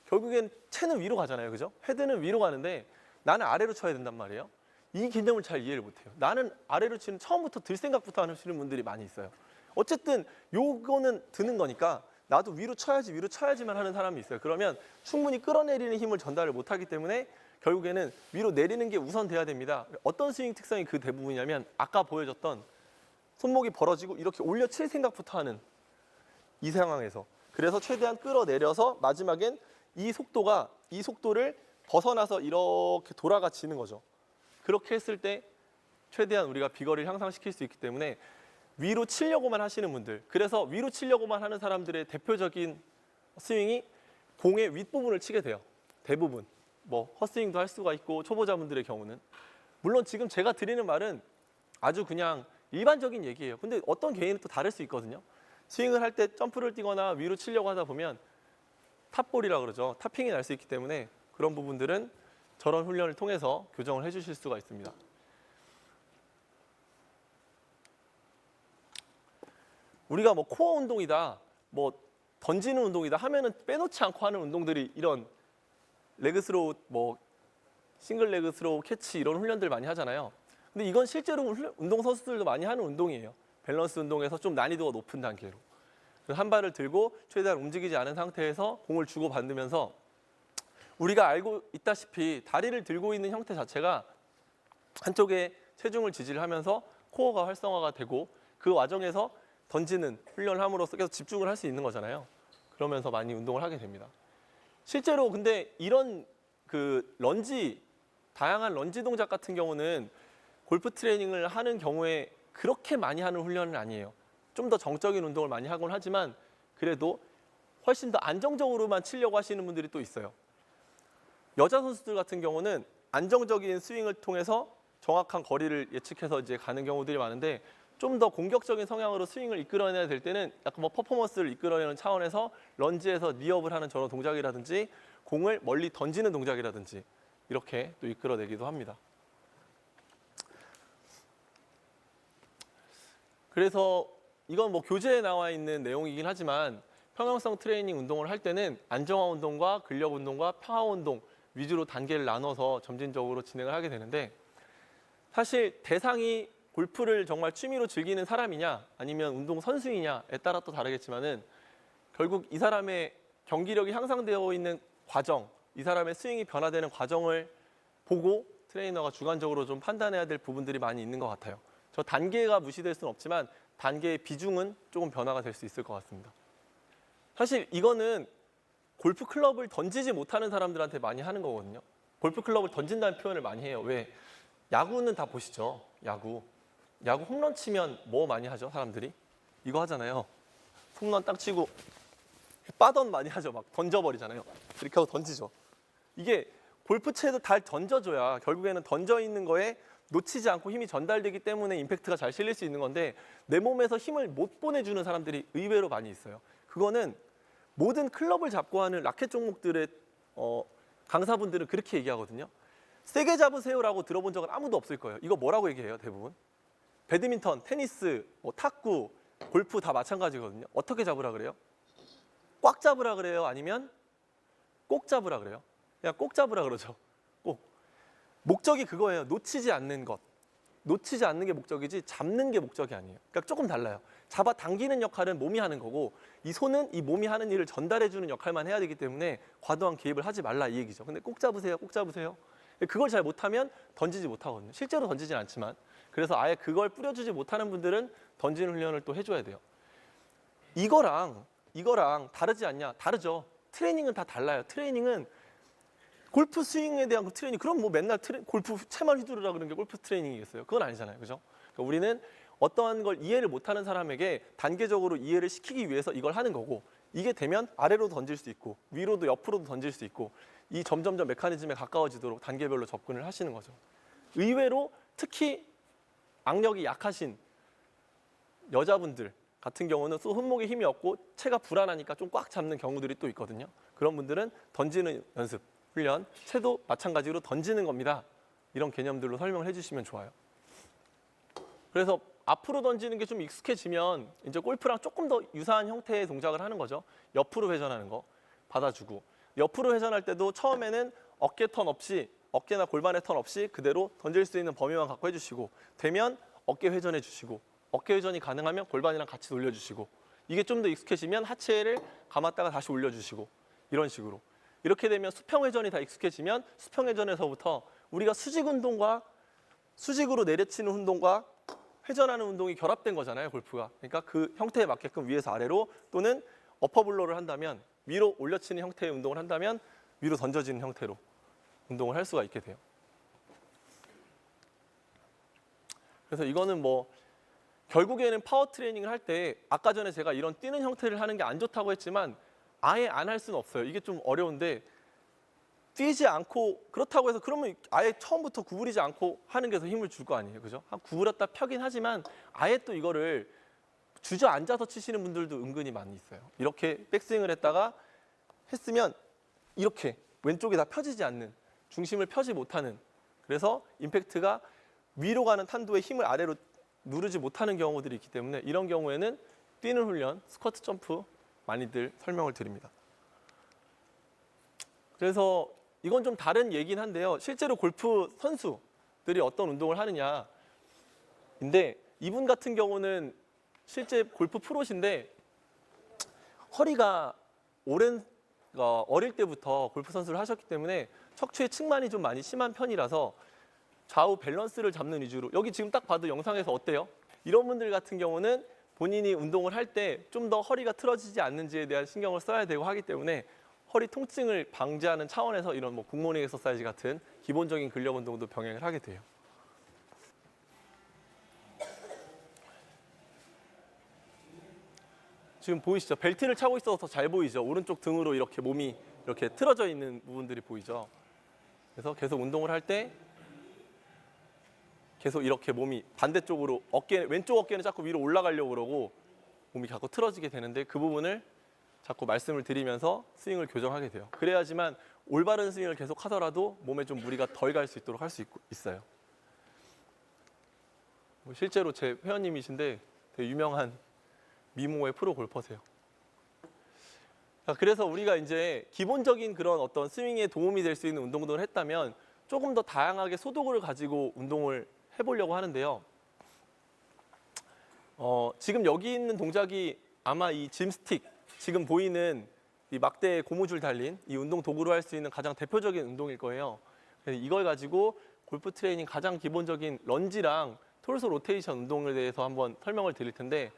결국엔 채는 위로 가잖아요. 그죠? 헤드는 위로 가는데 나는 아래로 쳐야 된단 말이에요. 이 개념을 잘 이해를 못해요. 나는 아래로 치는, 처음부터 들 생각부터 하시는 분들이 많이 있어요. 어쨌든 요거는 드는 거니까 나도 위로 쳐야지만 하는 사람이 있어요. 그러면 충분히 끌어내리는 힘을 전달을 못하기 때문에 결국에는 위로 내리는 게 우선 돼야 됩니다. 어떤 스윙 특성이 그 대부분이냐면 아까 보여줬던 손목이 벌어지고 이렇게 올려칠 생각부터 하는 이 상황에서, 그래서 최대한 끌어내려서 마지막엔 이 속도를 벗어나서 이렇게 돌아가 치는 거죠. 그렇게 했을 때 최대한 우리가 비거리를 향상시킬 수 있기 때문에 위로 치려고만 하시는 분들, 그래서 위로 치려고만 하는 사람들의 대표적인 스윙이 공의 윗부분을 치게 돼요. 대부분. 뭐 헛스윙도 할 수가 있고 초보자분들의 경우는. 물론 지금 제가 드리는 말은 아주 그냥 일반적인 얘기예요. 근데 어떤 개인은 또 다를 수 있거든요. 스윙을 할 때 점프를 뛰거나 위로 치려고 하다 보면 탑볼이라고 그러죠. 탑핑이 날 수 있기 때문에 그런 부분들은 저런 훈련을 통해서 교정을 해주실 수가 있습니다. 우리가 뭐 코어 운동이다, 뭐 던지는 운동이다 하면은 빼놓지 않고 하는 운동들이 이런 레그 스로우, 뭐 싱글 레그 스로우, 캐치 이런 훈련들 많이 하잖아요. 근데 이건 실제로 운동 선수들도 많이 하는 운동이에요. 밸런스 운동에서 좀 난이도가 높은 단계로. 한 발을 들고 최대한 움직이지 않은 상태에서 공을 주고 받으면서 우리가 알고 있다시피 다리를 들고 있는 형태 자체가 한쪽에 체중을 지지를 하면서 코어가 활성화가 되고 그 과정에서 던지는 훈련을 함으로써 계속 집중을 할 수 있는 거잖아요. 그러면서 많이 운동을 하게 됩니다. 실제로 근데 이런 그 런지, 다양한 런지 동작 같은 경우는 골프 트레이닝을 하는 경우에 그렇게 많이 하는 훈련은 아니에요. 좀 더 정적인 운동을 많이 하곤 하지만 그래도 훨씬 더 안정적으로만 치려고 하시는 분들이 또 있어요. 여자 선수들 같은 경우는 안정적인 스윙을 통해서 정확한 거리를 예측해서 이제 가는 경우들이 많은데 좀 더 공격적인 성향으로 스윙을 이끌어내야 될 때는 약간 뭐 퍼포먼스를 이끌어내는 차원에서 런지에서 니업을 하는 저런 동작이라든지 공을 멀리 던지는 동작이라든지 이렇게 또 이끌어내기도 합니다. 그래서 이건 뭐 교재에 나와 있는 내용이긴 하지만 평형성 트레이닝 운동을 할 때는 안정화 운동과 근력 운동과 파워 운동 위주로 단계를 나눠서 점진적으로 진행을 하게 되는데 사실 대상이 골프를 정말 취미로 즐기는 사람이냐 아니면 운동 선수이냐에 따라 또 다르겠지만은 결국 이 사람의 경기력이 향상되어 있는 과정, 이 사람의 스윙이 변화되는 과정을 보고 트레이너가 주관적으로 좀 판단해야 될 부분들이 많이 있는 것 같아요. 저 단계가 무시될 수는 없지만 단계의 비중은 조금 변화가 될 수 있을 것 같습니다. 사실 이거는 골프 클럽을 던지지 못하는 사람들한테 많이 하는 거거든요. 골프 클럽을 던진다는 표현을 많이 해요. 왜? 야구는 다 보시죠. 야구 홈런 치면 뭐 많이 하죠, 사람들이? 이거 하잖아요. 홈런 딱 치고 빠던 많이 하죠. 막 던져버리잖아요. 이렇게 하고 던지죠. 이게 골프채도 잘 던져줘야 결국에는 던져 있는 거에 놓치지 않고 힘이 전달되기 때문에 임팩트가 잘 실릴 수 있는 건데 내 몸에서 힘을 못 보내주는 사람들이 의외로 많이 있어요. 그거는 모든 클럽을 잡고 하는 라켓 종목들의 강사분들은 그렇게 얘기하거든요. 세게 잡으세요라고 들어본 적은 아무도 없을 거예요. 이거 뭐라고 얘기해요, 대부분? 배드민턴, 테니스, 뭐 탁구, 골프 다 마찬가지거든요. 어떻게 잡으라 그래요? 꽉 잡으라 그래요? 아니면 꼭 잡으라 그래요? 그냥 꼭 잡으라 그러죠. 꼭. 목적이 그거예요. 놓치지 않는 것. 놓치지 않는 게 목적이지 잡는 게 목적이 아니에요. 그러니까 조금 달라요. 잡아 당기는 역할은 몸이 하는 거고 이 손은 이 몸이 하는 일을 전달해 주는 역할만 해야 되기 때문에 과도한 개입을 하지 말라 이 얘기죠. 근데 꼭 잡으세요. 꼭 잡으세요. 그걸 잘 못하면 던지지 못하거든요. 실제로 던지진 않지만. 그래서 아예 그걸 뿌려주지 못하는 분들은 던지는 훈련을 또 해줘야 돼요. 이거랑 다르지 않냐? 다르죠. 트레이닝은 다 달라요. 트레이닝은 골프 스윙에 대한 트레이닝, 그럼 뭐 맨날 골프 채만 휘두르라 그러는 게 골프 트레이닝이겠어요? 그건 아니잖아요. 그죠? 그러니까 우리는 어떠한 걸 이해를 못하는 사람에게 단계적으로 이해를 시키기 위해서 이걸 하는 거고 이게 되면 아래로도 던질 수 있고 위로도 옆으로도 던질 수 있고 이 점점점 메커니즘에 가까워지도록 단계별로 접근을 하시는 거죠. 의외로 특히 악력이 약하신 여자분들 같은 경우는 또 손목에 힘이 없고 채가 불안하니까 좀 꽉 잡는 경우들이 또 있거든요. 그런 분들은 던지는 연습, 훈련, 채도 마찬가지로 던지는 겁니다. 이런 개념들로 설명을 해주시면 좋아요. 그래서 앞으로 던지는 게 좀 익숙해지면 이제 골프랑 조금 더 유사한 형태의 동작을 하는 거죠. 옆으로 회전하는 거 받아주고 옆으로 회전할 때도 처음에는 어깨 턴 없이 어깨나 골반의 턴 없이 그대로 던질 수 있는 범위만 갖고 해주시고 되면 어깨 회전해 주시고 어깨 회전이 가능하면 골반이랑 같이 돌려주시고 이게 좀 더 익숙해지면 하체를 감았다가 다시 올려주시고 이런 식으로 이렇게 되면 수평 회전이 다 익숙해지면 수평 회전에서부터 우리가 수직 운동과 수직으로 내려치는 운동과 회전하는 운동이 결합된 거잖아요, 골프가. 그러니까 그 형태에 맞게끔 위에서 아래로 또는 어퍼블로를 한다면 위로 올려치는 형태의 운동을 한다면 위로 던져지는 형태로 운동을 할 수가 있게 돼요. 그래서 이거는 뭐 결국에는 파워 트레이닝을 할 때 아까 전에 제가 이런 뛰는 형태를 하는 게 안 좋다고 했지만 아예 안 할 수는 없어요. 이게 좀 어려운데 뛰지 않고 그렇다고 해서 그러면 아예 처음부터 구부리지 않고 하는 게 더 힘을 줄 거 아니에요. 그죠? 구부렸다 펴긴 하지만 아예 또 이거를 주저앉아서 치시는 분들도 은근히 많이 있어요. 이렇게 백스윙을 했다가 했으면 이렇게 왼쪽이 다 펴지지 않는 중심을 펴지 못하는 그래서 임팩트가 위로 가는 탄도에 힘을 아래로 누르지 못하는 경우들이 있기 때문에 이런 경우에는 뛰는 훈련, 스쿼트 점프 많이들 설명을 드립니다. 그래서 이건 좀 다른 얘기긴 한데요. 실제로 골프 선수들이 어떤 운동을 하느냐인데 이분 같은 경우는 실제 골프 프로신데 허리가 어릴 때부터 골프 선수를 하셨기 때문에 척추의 측만이 좀 많이 심한 편이라서 좌우 밸런스를 잡는 위주로 여기 지금 딱 봐도 영상에서 어때요? 이런 분들 같은 경우는 본인이 운동을 할 때 좀 더 허리가 틀어지지 않는지에 대한 신경을 써야 되고 하기 때문에 허리 통증을 방지하는 차원에서 이런 뭐 굿모닝 엑서사이즈 같은 기본적인 근력 운동도 병행을 하게 돼요. 지금 보이시죠? 벨트를 차고 있어서 잘 보이죠? 오른쪽 등으로 이렇게 몸이 이렇게 틀어져 있는 부분들이 보이죠? 그래서 계속 운동을 할 때 계속 이렇게 몸이 반대쪽으로 왼쪽 어깨는 자꾸 위로 올라가려고 그러고 몸이 자꾸 틀어지게 되는데 그 부분을 자꾸 말씀을 드리면서 스윙을 교정하게 돼요. 그래야지만 올바른 스윙을 계속 하더라도 몸에 좀 무리가 덜 갈 수 있도록 할 수 있어요. 실제로 제 회원님이신데 되게 유명한 미모의 프로 골퍼세요. 그래서 우리가 이제 기본적인 그런 어떤 스윙에 도움이 될 수 있는 운동들을 했다면 조금 더 다양하게 소도구를 가지고 운동을 해보려고 하는데요. 지금 여기 있는 동작이 아마 이 짐스틱, 지금 보이는 이 막대에 고무줄 달린 이 운동 도구로 할 수 있는 가장 대표적인 운동일 거예요. 그래서 이걸 가지고 골프 트레이닝 가장 기본적인 런지랑 톨소 로테이션 운동에 대해서 한번 설명을 드릴 텐데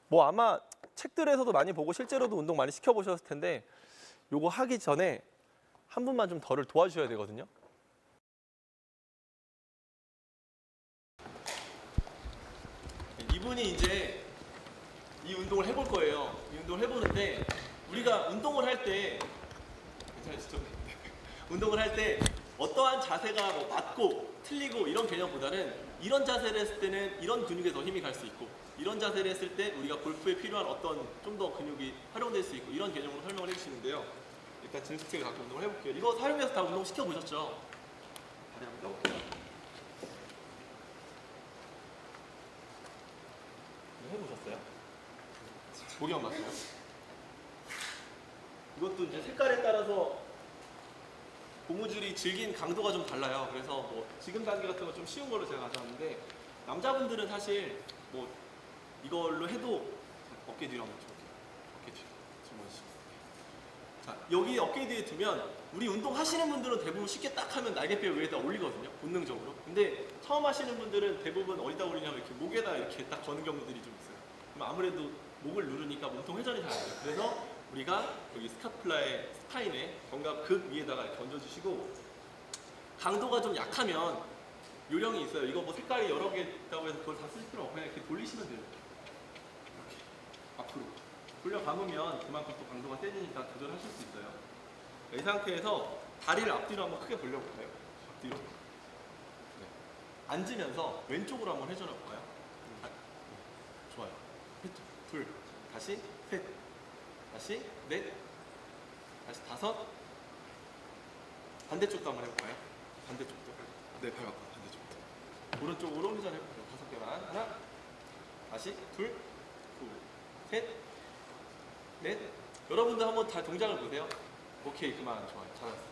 뭐 아마 책들에서도 많이 보고 실제로도 운동 많이 시켜보셨을 텐데 요거 하기 전에 한 분만 좀 저를 도와주셔야 되거든요. 이분이 이제 이 운동을 해볼 거예요. 이 운동을 해보는데 우리가 운동을 할 때 괜찮으시죠? 운동을 할 때 어떠한 자세가 뭐 맞고 틀리고 이런 개념보다는 이런 자세를 했을 때는 이런 근육에 더 힘이 갈 수 있고 이런 자세를 했을 때 우리가 골프에 필요한 어떤 좀 더 근육이 활용될 수 있고 이런 개념으로 설명을 해주시는데요. 일단 짐스틱을 갖고 운동을 해볼게요. 이거 사용해서 다 운동 시켜보셨죠? 다리 한번 펴볼게요. 해보셨어요? 목이 안 맞아요? 이것도 이제 색깔에 따라서 고무줄이 질긴 강도가 좀 달라요. 그래서 뭐 지금 단계 같은 거 좀 쉬운 걸로 제가 가져왔는데 남자분들은 사실 뭐 이걸로 해도 어깨 뒤로 한번 쳐볼게요. 어깨 뒤로. 자, 여기 어깨 뒤에 두면 우리 운동 하시는 분들은 대부분 쉽게 딱 하면 날개뼈 위에다 올리거든요. 본능적으로. 근데 처음 하시는 분들은 대부분 어디다 올리냐면 이렇게 목에다 이렇게 딱 거는 경우들이 좀 있어요. 그럼 아무래도 목을 누르니까 몸통 회전이 잘 안 돼요. 그래서 우리가 여기 스카플라의 스파인에 견갑 극 위에다가 이렇게 얹어주시고 강도가 좀 약하면 요령이 있어요. 이거 뭐 색깔이 여러 개 있다고 해서 그걸 다 쓸 필요 없고 그냥 이렇게 돌리시면 돼요. 이렇게 앞으로 돌려 감으면 그만큼 또 강도가 세지니까 조절하실 수 있어요. 이 상태에서 다리를 앞뒤로 한번 크게 벌려볼까요? 앞뒤로. 네. 앉으면서 왼쪽으로 한번 회전해 볼까요? 좋아요. 둘, 다시 셋, 다시 넷, 다시 다섯. 반대쪽도 한번 해볼까요? 반대쪽도. 네, 발 바꿔. 반대쪽도. 오른쪽으로 회전해볼게요. 5개만. 하나, 다시 둘, 셋, 넷. 여러분도 한번 다 동작을 보세요. 오케이, 그만. 좋아요. 잘했어요.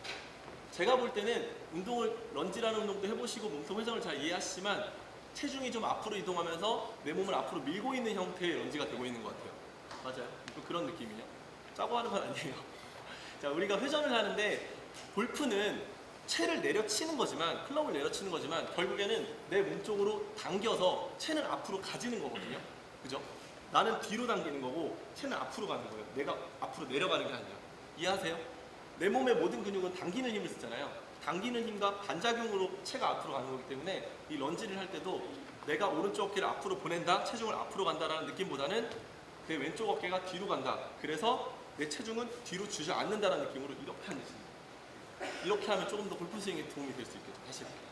제가 볼 때는 운동을 런지라는 운동도 해보시고 몸통 회전을 잘 이해하시지만 체중이 좀 앞으로 이동하면서 내 몸을 앞으로 밀고 있는 형태의 런지가 되고 있는 것 같아요. 맞아요. 좀 그런 느낌이요. 짜고 하는 건 아니에요. 자, 우리가 회전을 하는데 골프는 채를 내려치는 거지만 클럽을 내려치는 거지만 결국에는 내 몸쪽으로 당겨서 채는 앞으로 가지는 거거든요. 그죠? 나는 뒤로 당기는 거고 채는 앞으로 가는 거예요. 내가 앞으로 내려가는 게 아니라. 이해하세요? 내 몸의 모든 근육은 당기는 힘을 쓰잖아요. 당기는 힘과 반작용으로 채가 앞으로 가는 거기 때문에 이 런지를 할 때도 내가 오른쪽 어깨를 앞으로 보낸다, 체중을 앞으로 간다라는 느낌보다는 내 왼쪽 어깨가 뒤로 간다. 그래서 내 체중은 뒤로 주지 않는다라는 느낌으로 이렇게 하는 것입니다. 이렇게 하면 조금 더 골프 스윙에 도움이 될 수 있겠죠. 다시 해볼게요.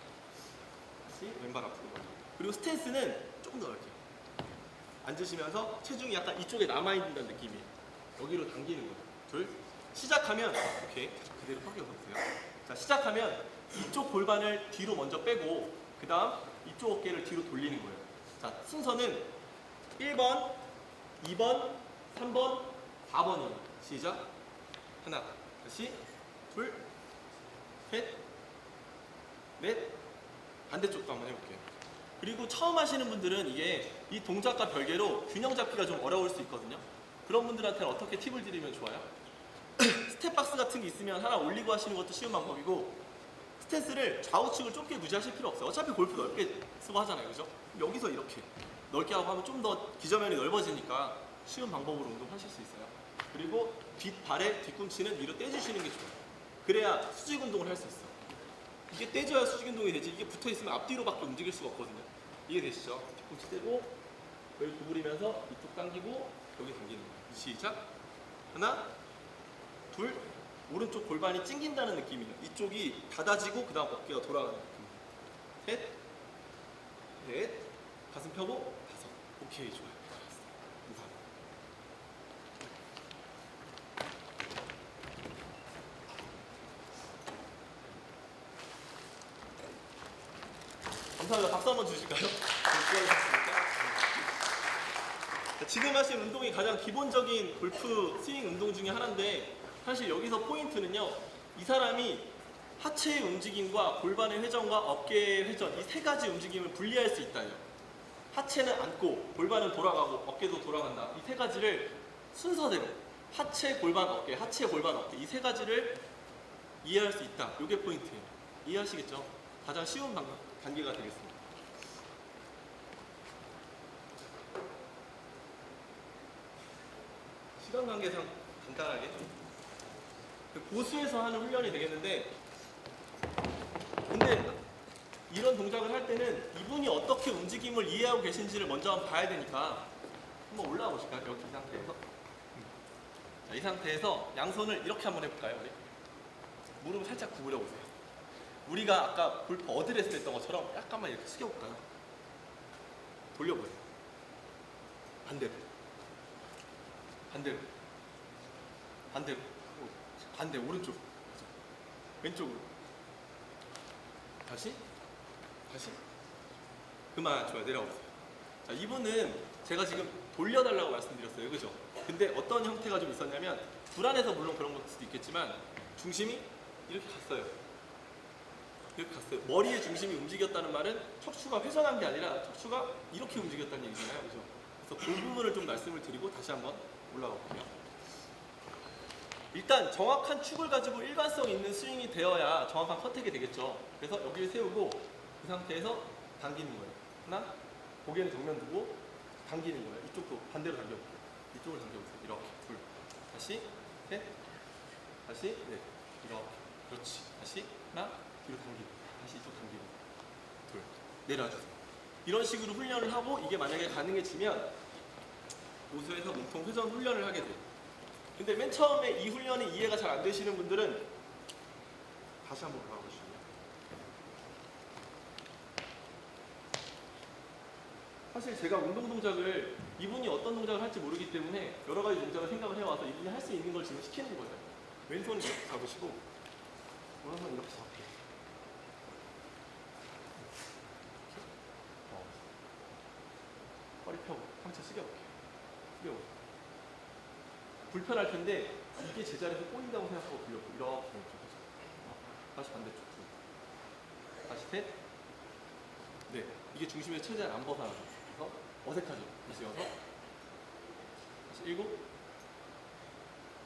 다시 왼발 앞으로 가고. 그리고 스탠스는 조금 더 넓게요. 앉으시면서 체중이 약간 이쪽에 남아있는 느낌이에요. 여기로 당기는 거예요. 둘. 시작하면 오케이. 그대로 펴겨보세요. 자, 시작하면 이쪽 골반을 뒤로 먼저 빼고 그 다음 이쪽 어깨를 뒤로 돌리는 거예요. 자, 순서는 1번, 2번, 3번, 4번이에요. 시작. 하나, 다시 둘, 셋, 넷. 반대쪽도 한번 해볼게요. 그리고 처음 하시는 분들은 이게 이 동작과 별개로 균형 잡기가 좀 어려울 수 있거든요. 그런 분들한테는 어떻게 팁을 드리면 좋아요? 스텝박스 같은 게 있으면 하나 올리고 하시는 것도 쉬운 방법이고 스탠스를 좌우측을 좁게 유지하실 필요 없어요. 어차피 골프 넓게 쓰고 하잖아요. 그죠? 여기서 이렇게 넓게 하고 하면 좀 더 기저면이 넓어지니까 쉬운 방법으로 운동하실 수 있어요. 그리고 뒷발의 뒤꿈치는 위로 떼주시는 게 좋아요. 그래야 수직 운동을 할 수 있어. 이게 떼줘야 수직 운동이 되지. 이게 붙어 있으면 앞뒤로밖에 움직일 수가 없거든요. 이해되시죠? 뒤꿈치 떼고 여기 구부리면서 이쪽 당기고 여기 당기는 거예요. 시작. 하나, 둘. 오른쪽 골반이 찡긴다는 느낌이에요. 이쪽이 닫아지고 그 다음 어깨가 돌아가는 느낌. 셋, 넷, 가슴 펴고 다섯. 오케이, 좋아요. 감사합니다. 박수 한번 주실까요? 수고하셨습니다. 지금 하신 운동이 가장 기본적인 골프 스윙 운동 중에 하나인데 사실 여기서 포인트는요. 이 사람이 하체의 움직임과 골반의 회전과 어깨의 회전 이 세 가지 움직임을 분리할 수 있다요. 하체는 앉고 골반은 돌아가고 어깨도 돌아간다. 이 세 가지를 순서대로 하체, 골반, 어깨, 하체, 골반, 어깨 이 세 가지를 이해할 수 있다. 이게 포인트예요. 이해하시겠죠? 가장 쉬운 단계가 되겠습니다. 시간 관계상 간단하게 고수에서 하는 훈련이 되겠는데 근데 이런 동작을 할 때는 이분이 어떻게 움직임을 이해하고 계신지를 먼저 한번 봐야 되니까 한번 올라와 보실까요? 여기 이 상태에서 자, 이 상태에서 양손을 이렇게 한번 해볼까요? 우리? 무릎을 살짝 구부려 보세요. 우리가 아까 골프 어드레스 했던 것처럼 약간만 이렇게 숙여볼까요? 돌려보세요. 반대로. 반대로. 반대로. 반대, 오른쪽. 왼쪽으로. 다시. 다시. 그만, 좋아요. 내려오세요. 자, 이분은 제가 지금 돌려달라고 말씀드렸어요. 그죠? 근데 어떤 형태가 좀 있었냐면, 불안해서 물론 그런 걸 수도 있겠지만, 중심이 이렇게 갔어요. 이렇게 갔어요. 머리의 중심이 움직였다는 말은 척추가 회전한 게 아니라 척추가 이렇게 움직였다는 얘기잖아요. 그죠? 그래서 그 부분을 좀 말씀을 드리고 다시 한번 올라가 볼게요. 일단 정확한 축을 가지고 일관성 있는 스윙이 되어야 정확한 컨택이 되겠죠. 그래서 여기를 세우고 그 상태에서 당기는 거예요. 하나, 고개는 정면 두고 당기는 거예요. 이쪽도 반대로 당겨볼게요. 이쪽을 당겨보세요. 이렇게, 둘. 다시, 셋. 다시, 넷. 이렇게. 그렇지. 다시, 하나, 뒤로 당기고. 다시 이쪽 당기고. 둘. 내려주세요. 이런 식으로 훈련을 하고 이게 만약에 가능해지면 고수에서 몸통 회전 훈련을 하게 돼요. 근데 맨 처음에 이 훈련이 이해가 잘 안 되시는 분들은 다시 한번 올라가 보시죠. 사실 제가 운동 동작을 이분이 어떤 동작을 할지 모르기 때문에 여러 가지 동작을 생각을 해와서 이분이 할 수 있는 걸 지금 시키는 거예요. 왼손 이렇게 잡으시고 오른손 이렇게 잡고 허리 펴고 상체 숙여볼게요. 숙여볼게요. 불편할 텐데 이게 제자리에서 꼬인다고 생각하고 돌려보고 이렇게 왼쪽에서 다시 반대쪽 다시 셋. 네, 이게 중심에서 최대한 안 벗어나요. 그래서 어색하죠. 다시 여섯. 다시 일곱.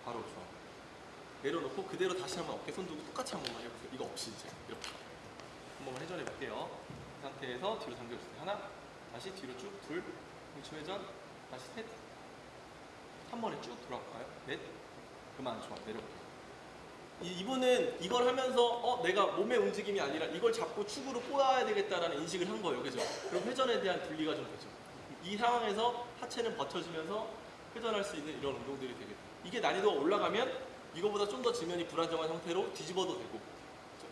바로 좋아. 내려놓고 그대로 다시 한번 어깨 손 두고 똑같이 한 번만 해보세요. 이거 없이 이제 이렇게 한 번만 회전해 볼게요. 이 상태에서 뒤로 당겨주세요. 하나, 다시 뒤로 쭉 둘, 공치 회전, 다시 셋. 한 번에 쭉 돌아갈까요? 넷. 그만, 좋아. 내려볼게요. 이분은 이걸 하면서 내가 몸의 움직임이 아니라 이걸 잡고 축으로 꼬아야 되겠다라는 인식을 한 거예요. 그죠? 그럼 회전에 대한 분리가 좀 되죠. 이 상황에서 하체는 버텨주면서 회전할 수 있는 이런 운동들이 되겠다. 이게 난이도가 올라가면 이거보다 좀 더 지면이 불안정한 형태로 뒤집어도 되고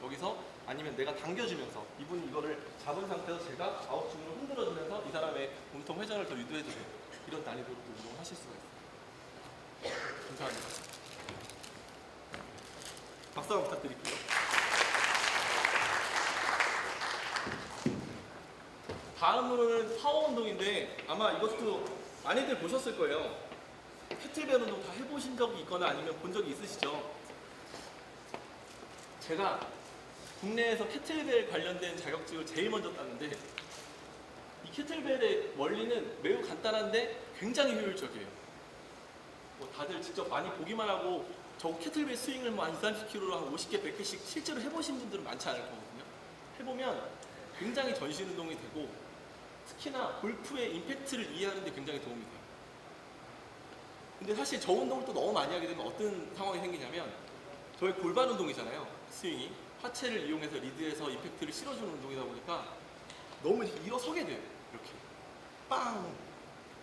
여기서 아니면 내가 당겨주면서 이분이 이거를 잡은 상태에서 제가 아웃중으로 흔들어주면서 이 사람의 몸통 회전을 더 유도해주세요. 이런 난이도로 운동을 하실 수가 있어요. 감사합니다. 박수 한번 부탁드릴게요. 다음으로는 파워 운동인데 아마 이것도 많이들 보셨을 거예요. 캐틀벨 운동 다 해보신 적이 있거나 아니면 본 적이 있으시죠? 제가 국내에서 캐틀벨 관련된 자격증을 제일 먼저 땄는데 이 캐틀벨의 원리는 매우 간단한데 굉장히 효율적이에요. 뭐 다들 직접 많이 보기만 하고 저 캐틀벨 스윙을 뭐 한 20, 30kg로 한 50개, 100개씩 실제로 해보신 분들은 많지 않을 거거든요. 해보면 굉장히 전신 운동이 되고 특히나 골프의 임팩트를 이해하는 데 굉장히 도움이 돼요. 근데 사실 저 운동을 또 너무 많이 하게 되면 어떤 상황이 생기냐면 저희 골반 운동이잖아요. 스윙이 하체를 이용해서 리드해서 임팩트를 실어주는 운동이다 보니까 너무 일어서게 돼요. 이렇게 빵!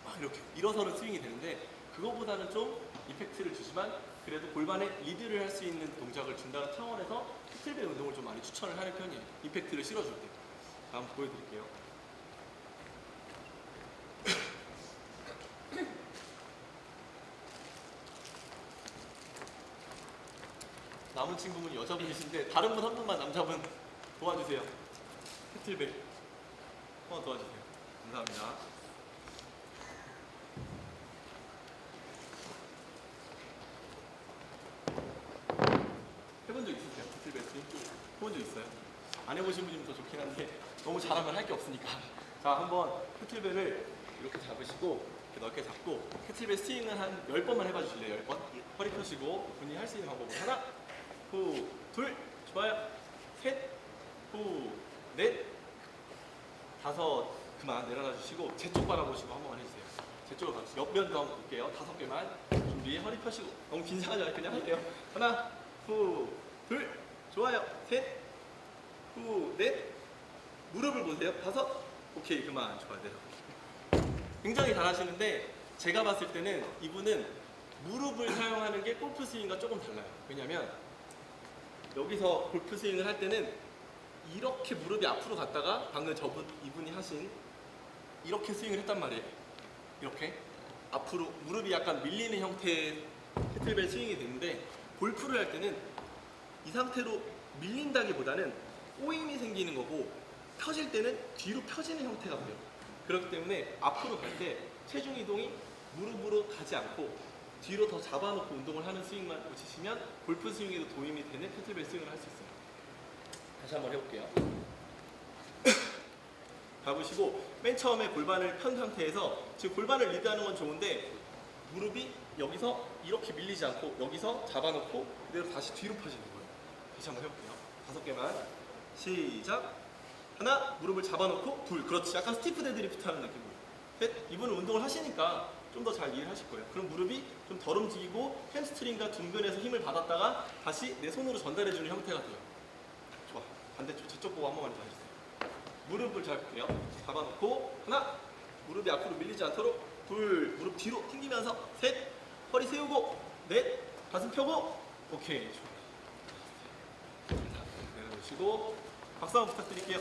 막 이렇게 일어서는 스윙이 되는데 그거보다는 좀 임팩트를 주지만 그래도 골반에 리드를 할 수 있는 동작을 준다는 차원에서 캐틀벨 운동을 좀 많이 추천을 하는 편이에요. 임팩트를 실어줄 때. 다음 보여드릴게요. 남은 친구분 여자분이신데 다른 분 한 분만 남자분 도와주세요. 캐틀벨 한번 도와주세요. 감사합니다. 해본 적 있으세요? 캐틀벨 스윙? 해본 적 있어요? 안 해보신 분이면 더 좋긴 한데 너무 잘하면 할 게 없으니까. 자, 한번 캐틀벨을 이렇게 잡으시고 이렇게 넓게 잡고 캐틀벨 스윙을 한 10번만 해봐 주실래요? 10번? 허리 펴시고 본인이 할 수 있는 방법으로 하나, 후, 둘, 좋아요. 셋, 후, 넷, 다섯, 그만 내려놔 주시고 제 쪽 바라보시고 한 번만 해주세요. 제 쪽으로 가주세요. 옆면도 한번 볼게요. 5개만 준비. 허리 펴시고 너무 긴장하지 않아요. 그냥 할게요. 하나, 후, 둘, 좋아요. 셋, 후, 넷, 무릎을 보세요. 5, 오케이, 그만. 좋아요. 내려. 굉장히 잘하시는데 제가 봤을 때는 이분은 무릎을 사용하는 게 골프 스윙과 조금 달라요. 왜냐면 여기서 골프 스윙을 할 때는 이렇게 무릎이 앞으로 갔다가 방금 이분이 하신 이렇게 스윙을 했단 말이에요. 이렇게 앞으로 무릎이 약간 밀리는 형태의 캐틀벨 스윙이 되는데 골프를 할 때는 이 상태로 밀린다기보다는 꼬임이 생기는 거고 펴질 때는 뒤로 펴지는 형태가 돼요. 그렇기 때문에 앞으로 갈 때 체중 이동이 무릎으로 가지 않고 뒤로 더 잡아놓고 운동을 하는 스윙만 고치시면 골프 스윙에도 도움이 되는 캐틀벨 스윙을 할 수 있어요. 다시 한번 해볼게요. 잡으시고 맨 처음에 골반을 편 상태에서 지금 골반을 리드하는 건 좋은데 무릎이 여기서 이렇게 밀리지 않고 여기서 잡아놓고 그대로 다시 뒤로 펴지는 거예요. 다시 한번 해볼게요. 5개만 시작. 하나, 무릎을 잡아놓고 둘, 그렇지. 약간 스티프 데드리프트 하는 느낌으로. 셋, 이분은 운동을 하시니까 좀 더 잘 이해를 하실 거예요. 그럼 무릎이 좀 덜 움직이고 햄스트링과 둔근에서 힘을 받았다가 다시 내 손으로 전달해주는 형태가 돼요. 좋아. 반대쪽 저쪽 보고 한 번만 더 해주세요. 무릎을 잡을게요. 잡아놓고 하나, 무릎이 앞으로 밀리지 않도록 둘, 무릎 뒤로 튕기면서 셋, 허리 세우고 넷, 가슴 펴고 오케이. 좋아요. 내려놓으시고 박수 한번 부탁드릴게요.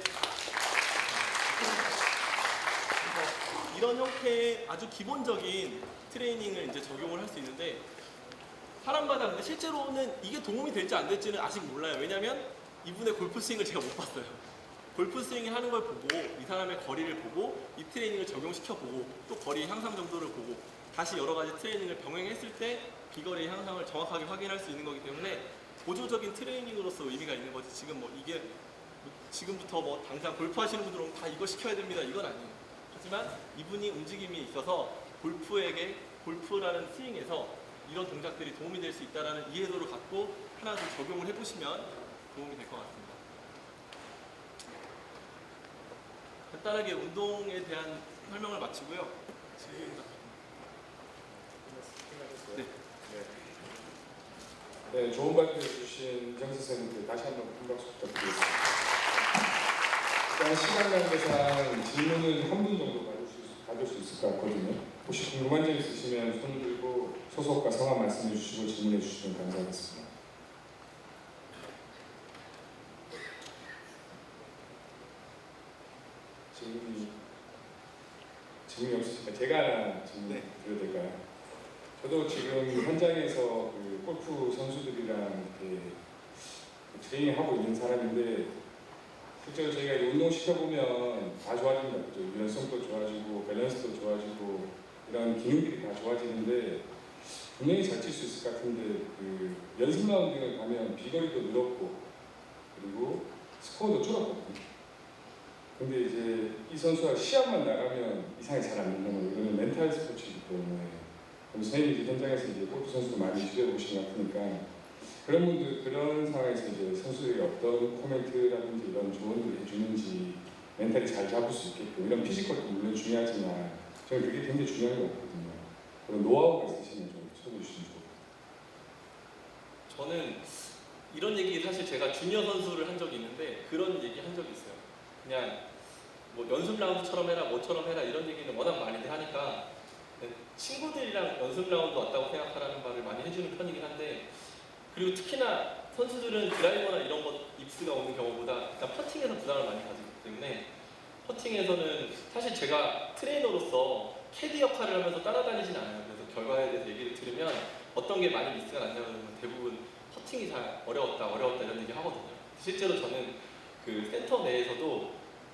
이런 형태의 아주 기본적인 트레이닝을 이제 적용을 할 수 있는데 사람마다 근데 실제로는 이게 도움이 될지 안 될지는 아직 몰라요. 왜냐면 이분의 골프 스윙을 제가 못 봤어요. 골프 스윙을 하는 걸 보고 이 사람의 거리를 보고 이 트레이닝을 적용시켜 보고 또 거리 향상 정도를 보고 다시 여러 가지 트레이닝을 병행했을 때 비거리 향상을 정확하게 확인할 수 있는 거기 때문에 보조적인 트레이닝으로서 의미가 있는 거지. 지금 뭐 이게 지금부터 뭐 당장 골프 하시는 분들은 다 이거 시켜야 됩니다. 이건 아니에요. 하지만 이분이 움직임이 있어서 골프라는 스윙에서 이런 동작들이 도움이 될 수 있다는 이해도를 갖고 하나 좀 적용을 해보시면 도움이 될 것 같습니다. 간단하게 운동에 대한 설명을 마치고요. 네. 네, 좋은 발표 해주신 이정수 선생님께 다시 한번 큰 박수 부탁드리겠습니다. 일단 시간 관계상 질문은 한 분 정도 받을 수 있을 것 같거든요. 혹시 궁금한 점 있으시면 손 들고 소속과 성함 말씀해 주시고 질문해 주시면 감사하겠습니다. 질문이 없으시니까 제가 하나 질문 드려도 될까요? 저도 지금 현장에서 그 골프 선수들이랑 이렇게 트레이닝하고 있는 사람인데 실제로 저희가 운동 시켜보면 다 좋아집니다. 그죠? 유연성도 좋아지고 밸런스도 좋아지고 이런 기능들이 다 좋아지는데 분명히 잘 칠 수 있을 것 같은데 그 연습 라운딩을 가면 비거리도 늘었고 그리고 스코어도 줄었거든요. 근데 이제 이 선수가 시합만 나가면 이상이 잘 안 된다는 거예요. 이거는 멘탈 스포츠이기 때문에 선생님이 이제 현장에서 이제 골프 선수도 많이 지도해 보신 것 같으니까 그런 분들 그런 상황에서 이제 선수들이 어떤 코멘트라든지 이런 조언들을 해주는지 멘탈이 잘 잡을 수 있게끔 이런 피지컬도 물론 중요하지만 저는 그게 굉장히 중요한 것 같거든요. 그런 노하우가 있으시면 좀 저는 이런 얘기 사실 제가 주니어 선수를 한 적이 있는데 그런 얘기 한 적이 있어요. 그냥 뭐 연습 라운드처럼 해라, 뭐처럼 해라 이런 얘기는 워낙 많이들 하니까 친구들이랑 연습 라운드 왔다고 생각하라는 말을 많이 해주는 편이긴 한데 그리고 특히나 선수들은 드라이버나 이런 것 입스가 오는 경우보다 일단 퍼팅에서 부담을 많이 가지기 때문에 퍼팅에서는 사실 제가 트레이너로서 캐디 역할을 하면서 따라다니진 않아요. 그래서 결과에 대해서 얘기를 들으면 어떤 게 많이 미스가 났냐고 그러면 대부분 퍼팅이 잘 어려웠다 이런 얘기 하거든요. 실제로 저는 그 센터 내에서도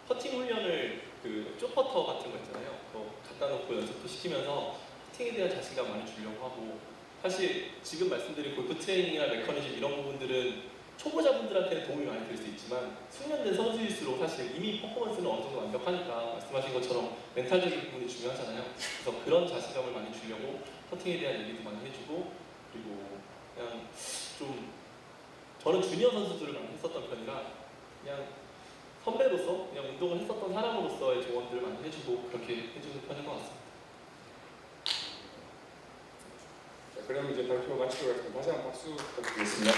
퍼팅 훈련을 그 쪼퍼터 같은 거 있잖아요. 그거 갖다 놓고 연습도 시키면서 퍼팅에 대한 자신감 많이 주려고 하고 사실 지금 말씀드린 골프 트레이닝이나 메커니즘 이런 부분들은 초보자분들한테는 도움이 많이 될 수 있지만 숙련된 선수일수록 사실 이미 퍼포먼스는 어느 정도 완벽하니까 말씀하신 것처럼 멘탈적인 부분이 중요하잖아요. 그래서 그런 자신감을 많이 주려고 퍼팅에 대한 얘기도 많이 해주고 그리고 그냥 좀 저는 주니어 선수들을 많이 했었던 편이라 그냥 선배로서 그냥 운동을 했었던 사람으로서의 조언들을 많이 해주고 그렇게 해주는 편인 것 같습니다. 자, 그럼 이제 발표 마치도록 하겠습니다. 다시 한번 박수 부탁드리겠습니다.